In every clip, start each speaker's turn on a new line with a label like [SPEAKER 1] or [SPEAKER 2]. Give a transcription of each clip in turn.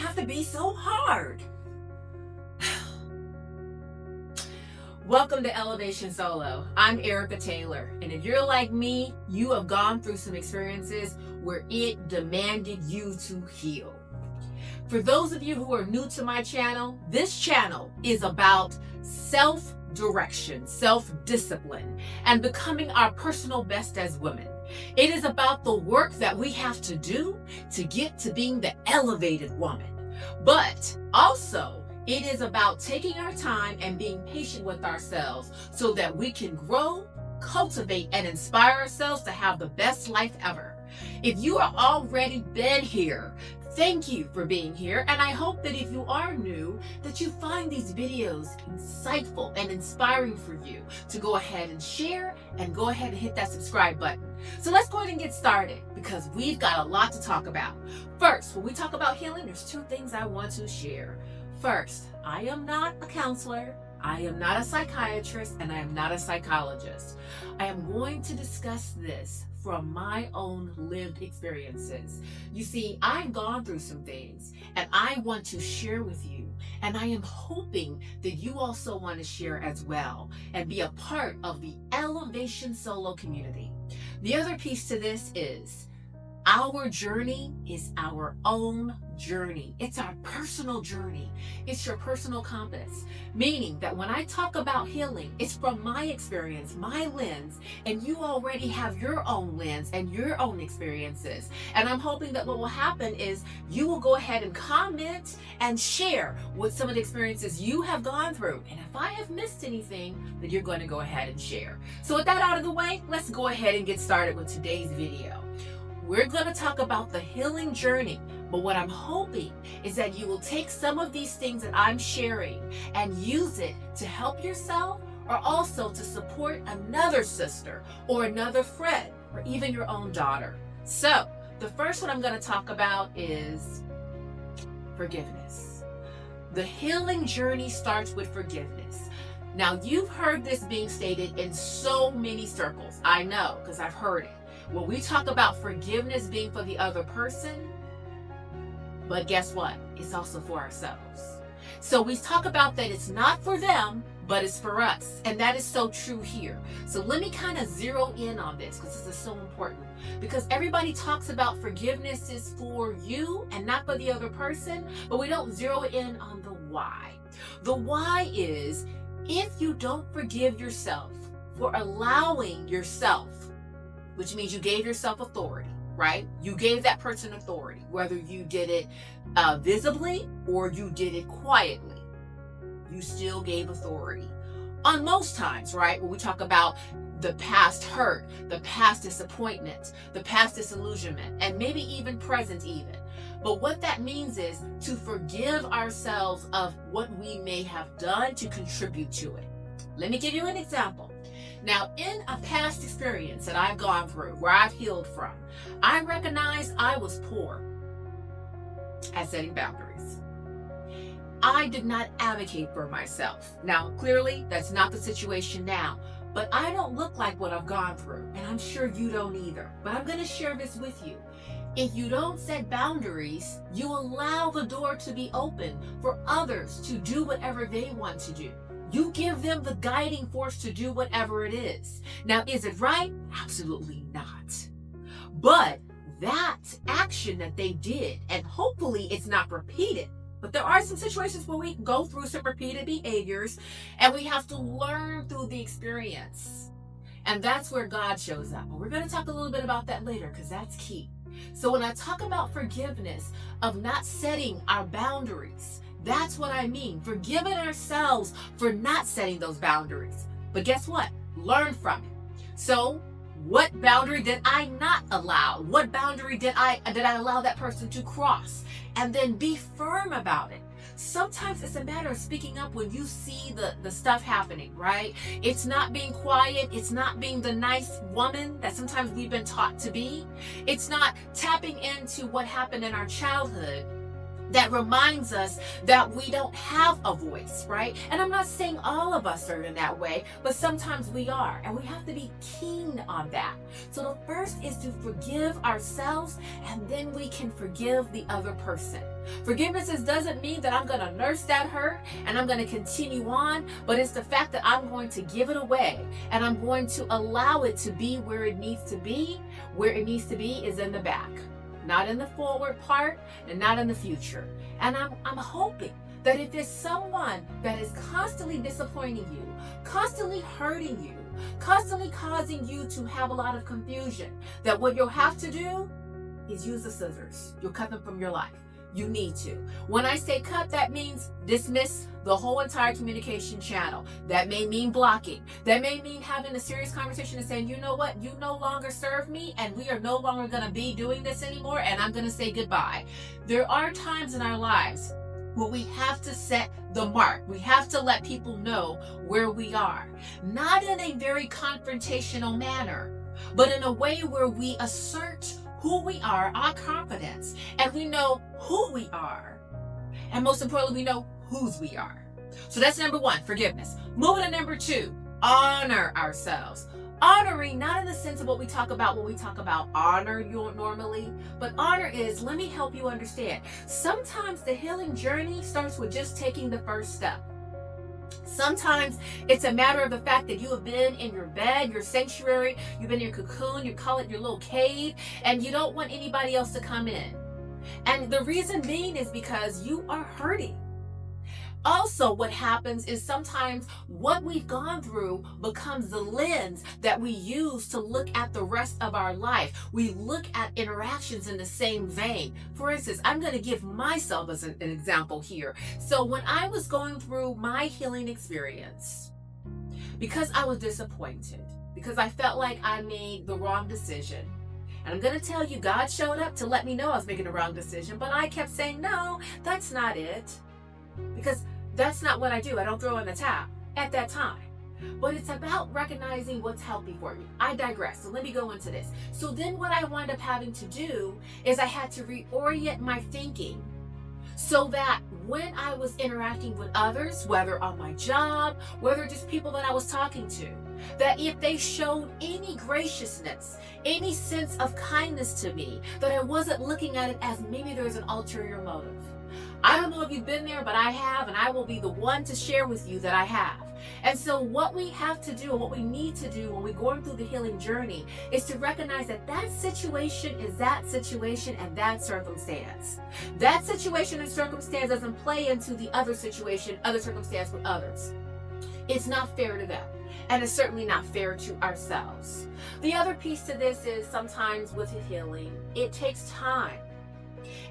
[SPEAKER 1] have to be so hard? Welcome to Elevation Solo. I'm Erica Taylor, and if you're like me, you have gone through some experiences where it demanded you to heal. For those of you who are new to my channel, this channel is about self-direction, self-discipline, and becoming our personal best as women. It is about the work that we have to do to get to being the elevated woman. But also, it is about taking our time and being patient with ourselves so that we can grow, cultivate, and inspire ourselves to have the best life ever. If you are already been here, thank you for being here, and I hope that if you are new, that you find these videos insightful and inspiring for you to go ahead and share and go ahead and hit that subscribe button. So let's go ahead and get started because we've got a lot to talk about. First, when we talk about healing, there's two things I want to share. First, I am not a counselor, I am not a psychiatrist, and I am not a psychologist. I am going to discuss this from my own lived experiences. You see, I've gone through some things and I want to share with you, and I am hoping that you also want to share as well and be a part of the Elevation Solo community. The other piece to this is our journey is our own journey. It's our personal journey. It's your personal compass. Meaning that when I talk about healing, it's from my experience, my lens, and you already have your own lens and your own experiences. And I'm hoping that what will happen is you will go ahead and comment and share what some of the experiences you have gone through. And if I have missed anything, then you're going to go ahead and share. So with that out of the way, let's go ahead and get started with today's video. We're going to talk about the healing journey, but what I'm hoping is that you will take some of these things that I'm sharing and use it to help yourself or also to support another sister or another friend or even your own daughter. So the first one I'm going to talk about is forgiveness. The healing journey starts with forgiveness. Now, you've heard this being stated in so many circles. I know, because I've heard it. When we talk about forgiveness being for the other person, but guess what? It's also for ourselves. So we talk about that it's not for them, but it's for us. And that is so true here. So let me kind of zero in on this because this is so important. Because everybody talks about forgiveness is for you and not for the other person, but we don't zero in on the why. The why is if you don't forgive yourself for allowing yourself, which means you gave yourself authority, right? You gave that person authority, whether you did it visibly or you did it quietly. You still gave authority. On most times, right? When we talk about the past hurt, the past disappointment, the past disillusionment, and maybe even present even. But what that means is to forgive ourselves of what we may have done to contribute to it. Let me give you an example. Now, in a past experience that I've gone through, where I've healed from, I recognized I was poor at setting boundaries. I did not advocate for myself. Now, clearly, that's not the situation now, but I don't look like what I've gone through, and I'm sure you don't either. But I'm going to share this with you. If you don't set boundaries, you allow the door to be open for others to do whatever they want to do. You give them the guiding force to do whatever it is. Now, is it right? Absolutely not. But that action that they did, and hopefully it's not repeated, but there are some situations where we go through some repeated behaviors and we have to learn through the experience. And that's where God shows up. And we're going to talk a little bit about that later because that's key. So when I talk about forgiveness of not setting our boundaries, that's what I mean. Forgiving ourselves for not setting those boundaries. But guess what? Learn from it. So what boundary did I not allow? What boundary did I allow that person to cross? And then be firm about it. Sometimes it's a matter of speaking up when you see the stuff happening, right? It's not being quiet. It's not being the nice woman that sometimes we've been taught to be. It's not tapping into what happened in our childhood that reminds us that we don't have a voice, right? And I'm not saying all of us are in that way, but sometimes we are, and we have to be keen on that. So the first is to forgive ourselves, and then we can forgive the other person. Forgiveness doesn't mean that I'm going to nurse that hurt and I'm going to continue on, but it's the fact that I'm going to give it away and I'm going to allow it to be where it needs to be. Where it needs to be is in the back, not in the forward part and not in the future. And I'm hoping that if there's someone that is constantly disappointing you, constantly hurting you, constantly causing you to have a lot of confusion, that what you'll have to do is use the scissors. You'll cut them from your life. You need to. When I say cut, that means dismiss the whole entire communication channel. That may mean blocking. That may mean having a serious conversation and saying, you know what, you no longer serve me and we are no longer going to be doing this anymore and I'm going to say goodbye. There are times in our lives where we have to set the mark. We have to let people know where we are. Not in a very confrontational manner, but in a way where we assert who we are, our confidence, and we know who we are. And most importantly, we know whose we are. So that's number one, forgiveness. Moving to number two, honor ourselves. Honoring, not in the sense of what we talk about when we talk about honor normally, but honor is, let me help you understand. Sometimes the healing journey starts with just taking the first step. Sometimes it's a matter of the fact that you have been in your bed, your sanctuary, you've been in your cocoon, you call it your little cave, and you don't want anybody else to come in. And the reason being is because you are hurting. Also, what happens is sometimes what we've gone through becomes the lens that we use to look at the rest of our life. We look at interactions in the same vein. For instance, I'm going to give myself as an example here. So when I was going through my healing experience, because I was disappointed, because I felt like I made the wrong decision, and I'm going to tell you, God showed up to let me know I was making the wrong decision, but I kept saying, no, that's not it. Because that's not what I do. I don't throw in the towel at that time. But it's about recognizing what's healthy for you. I digress. So let me go into this. So then what I wound up having to do is I had to reorient my thinking so that when I was interacting with others, whether on my job, whether just people that I was talking to, that if they showed any graciousness, any sense of kindness to me, that I wasn't looking at it as maybe there's an ulterior motive. I don't know if you've been there, but I have, and I will be the one to share with you that I have. And so what we have to do, and what we need to do when we're going through the healing journey, is to recognize that that situation is that situation and that circumstance. That situation and circumstance doesn't play into the other situation, other circumstance with others. It's not fair to them. And it's certainly not fair to ourselves. The other piece to this is sometimes with healing, it takes time.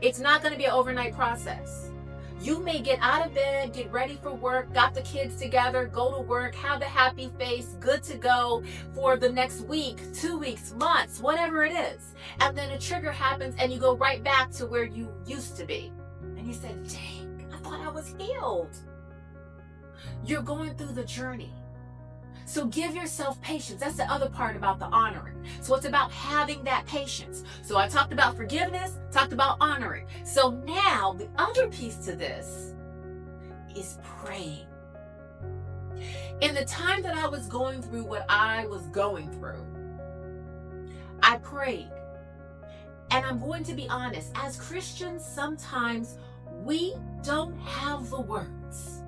[SPEAKER 1] It's not going to be an overnight process. You may get out of bed, get ready for work, got the kids together, go to work, have the happy face, good to go for the next week, 2 weeks, months, whatever it is. And then a trigger happens and you go right back to where you used to be. And you say, dang, I thought I was healed. You're going through the journey. So give yourself patience. That's the other part about the honoring. So it's about having that patience. So I talked about forgiveness, talked about honoring. So now the other piece to this is praying. In the time that I was going through what I was going through, I prayed. And I'm going to be honest, as Christians, sometimes we don't have the words.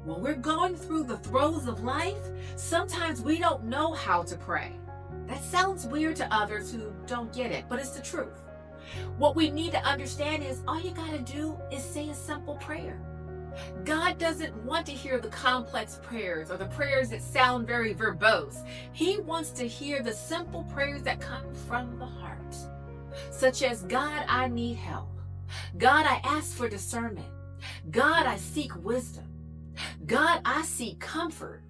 [SPEAKER 1] When we're going through the throes of life, sometimes we don't know how to pray. That sounds weird to others who don't get it, but it's the truth. What we need to understand is all you got to do is say a simple prayer. God doesn't want to hear the complex prayers or the prayers that sound very verbose. He wants to hear the simple prayers that come from the heart, such as, God, I need help. God, I ask for discernment. God, I seek wisdom. God, I seek comfort.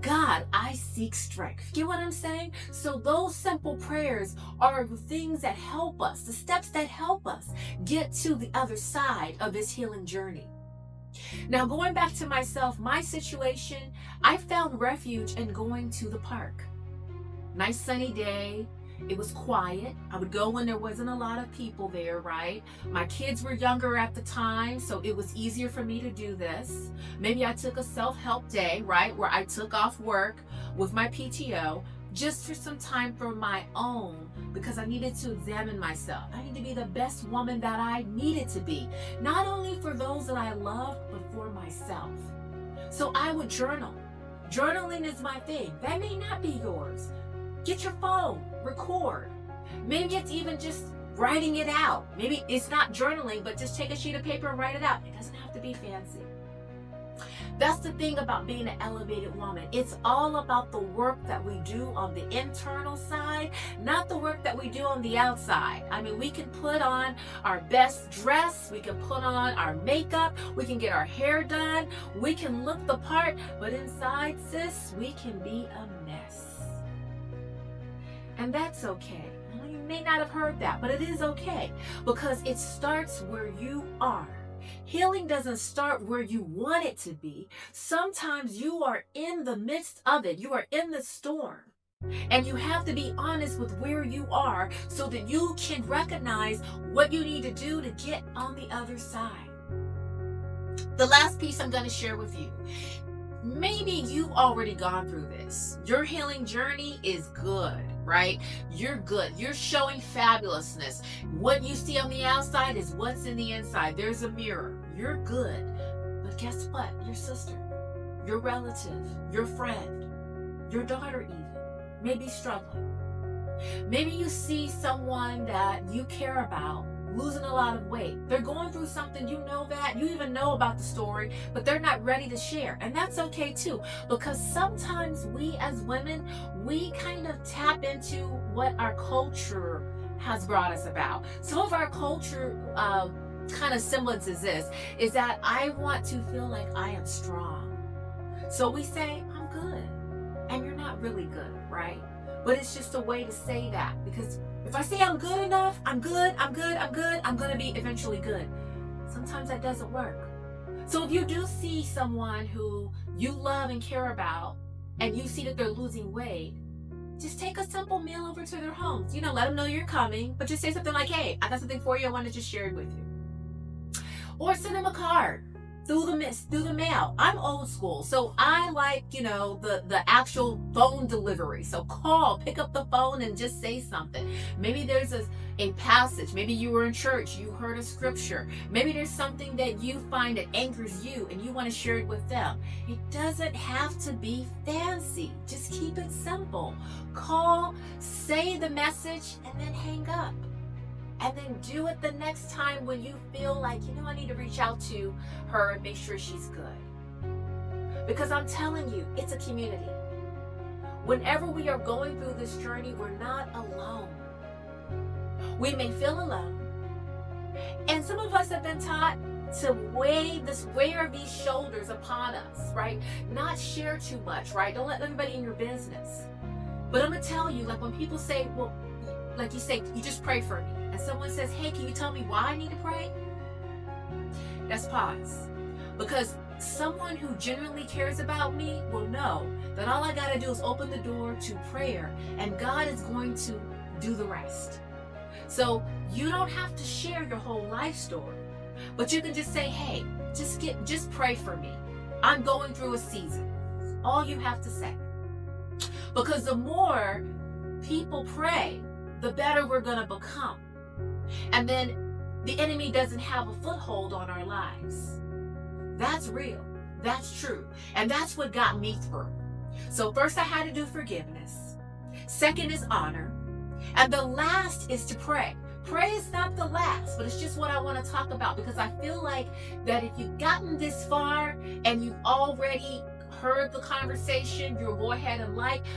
[SPEAKER 1] God, I seek strength. Get what I'm saying? So those simple prayers are the things that help us, the steps that help us get to the other side of this healing journey. Now, going back to myself, my situation, I found refuge in going to the park. Nice sunny day, It was quiet. I would go when there wasn't a lot of people there, right? My kids were younger at the time, so it was easier for me to do this. Maybe I took a self-help day, right, where I took off work with my PTO just for some time for my own, because I needed to examine myself. I need to be the best woman that I needed to be, not only for those that I love, but for myself. So I would journal. Journaling is my thing. That may not be yours. Get your phone, record. Maybe it's even just writing it out. Maybe it's not journaling, but just take a sheet of paper and write it out. It doesn't have to be fancy. That's the thing about being an elevated woman. It's all about the work that we do on the internal side, not the work that we do on the outside. I mean, we can put on our best dress, we can put on our makeup, we can get our hair done, we can look the part, but inside, sis, we can be a mess. And that's okay. You may not have heard that, but it is okay, because it starts where you are. Healing doesn't start where you want it to be. Sometimes you are in the midst of it. You are in the storm. And you have to be honest with where you are so that you can recognize what you need to do to get on the other side. The last piece I'm going to share with you. Maybe you've already gone through this. Your healing journey is good, right? You're good. You're showing fabulousness. What you see on the outside is what's in the inside. There's a mirror. You're good. But guess what? Your sister, your relative, your friend, your daughter even may be struggling. Maybe you see someone that you care about losing a lot of weight. They're going through something, you know that, you even know about the story, but they're not ready to share. And that's okay too, because sometimes we as women, we kind of tap into what our culture has brought us about. Some of our culture kind of semblance is this, is that I want to feel like I am strong. So we say, I'm good. And you're not really good, right? But it's just a way to say that, because if I say I'm good enough, I'm good, I'm going to be eventually good. Sometimes that doesn't work. So if you do see someone who you love and care about, and you see that they're losing weight, just take a simple meal over to their homes. You know, let them know you're coming, but just say something like, hey, I got something for you. I want to just share it with you. Or send them a card through the mail. I'm old school, so I like, you know, the actual phone delivery. So call, pick up the phone and just say something. Maybe there's a passage. Maybe you were in church, you heard a scripture. Maybe there's something that you find that anchors you and you want to share it with them. It doesn't have to be fancy. Just keep it simple. Call, say the message, and then hang up. And then do it the next time when you feel like, you know, I need to reach out to her and make sure she's good. Because I'm telling you, it's a community. Whenever we are going through this journey, we're not alone. We may feel alone. And some of us have been taught to wear these shoulders upon us, right? Not share too much, right? Don't let everybody in your business. But I'm going to tell you, like when people say, well, like you say, you just pray for me. And someone says, hey, can you tell me why I need to pray? That's pause. Because someone who genuinely cares about me will know that all I got to do is open the door to prayer, and God is going to do the rest. So you don't have to share your whole life story, but you can just say, hey, just pray for me. I'm going through a season. All you have to say. Because the more people pray, the better we're going to become. And then the enemy doesn't have a foothold on our lives. That's real. That's true. And that's what got me through. So first I had to do forgiveness. Second is honor. And the last is to pray. Pray is not the last, but it's just what I want to talk about, because I feel like that if you've gotten this far and you've already heard the conversation, you'll go ahead and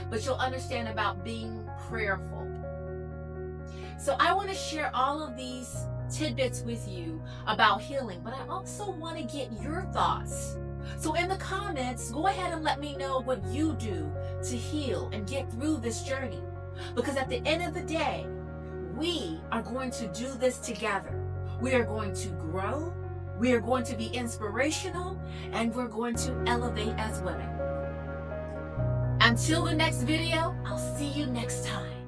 [SPEAKER 1] but you'll understand about being prayerful. So I want to share all of these tidbits with you about healing, but I also want to get your thoughts. So in the comments, go ahead and let me know what you do to heal and get through this journey. Because at the end of the day, we are going to do this together. We are going to grow, we are going to be inspirational, and we're going to elevate as women. Until the next video, I'll see you next time.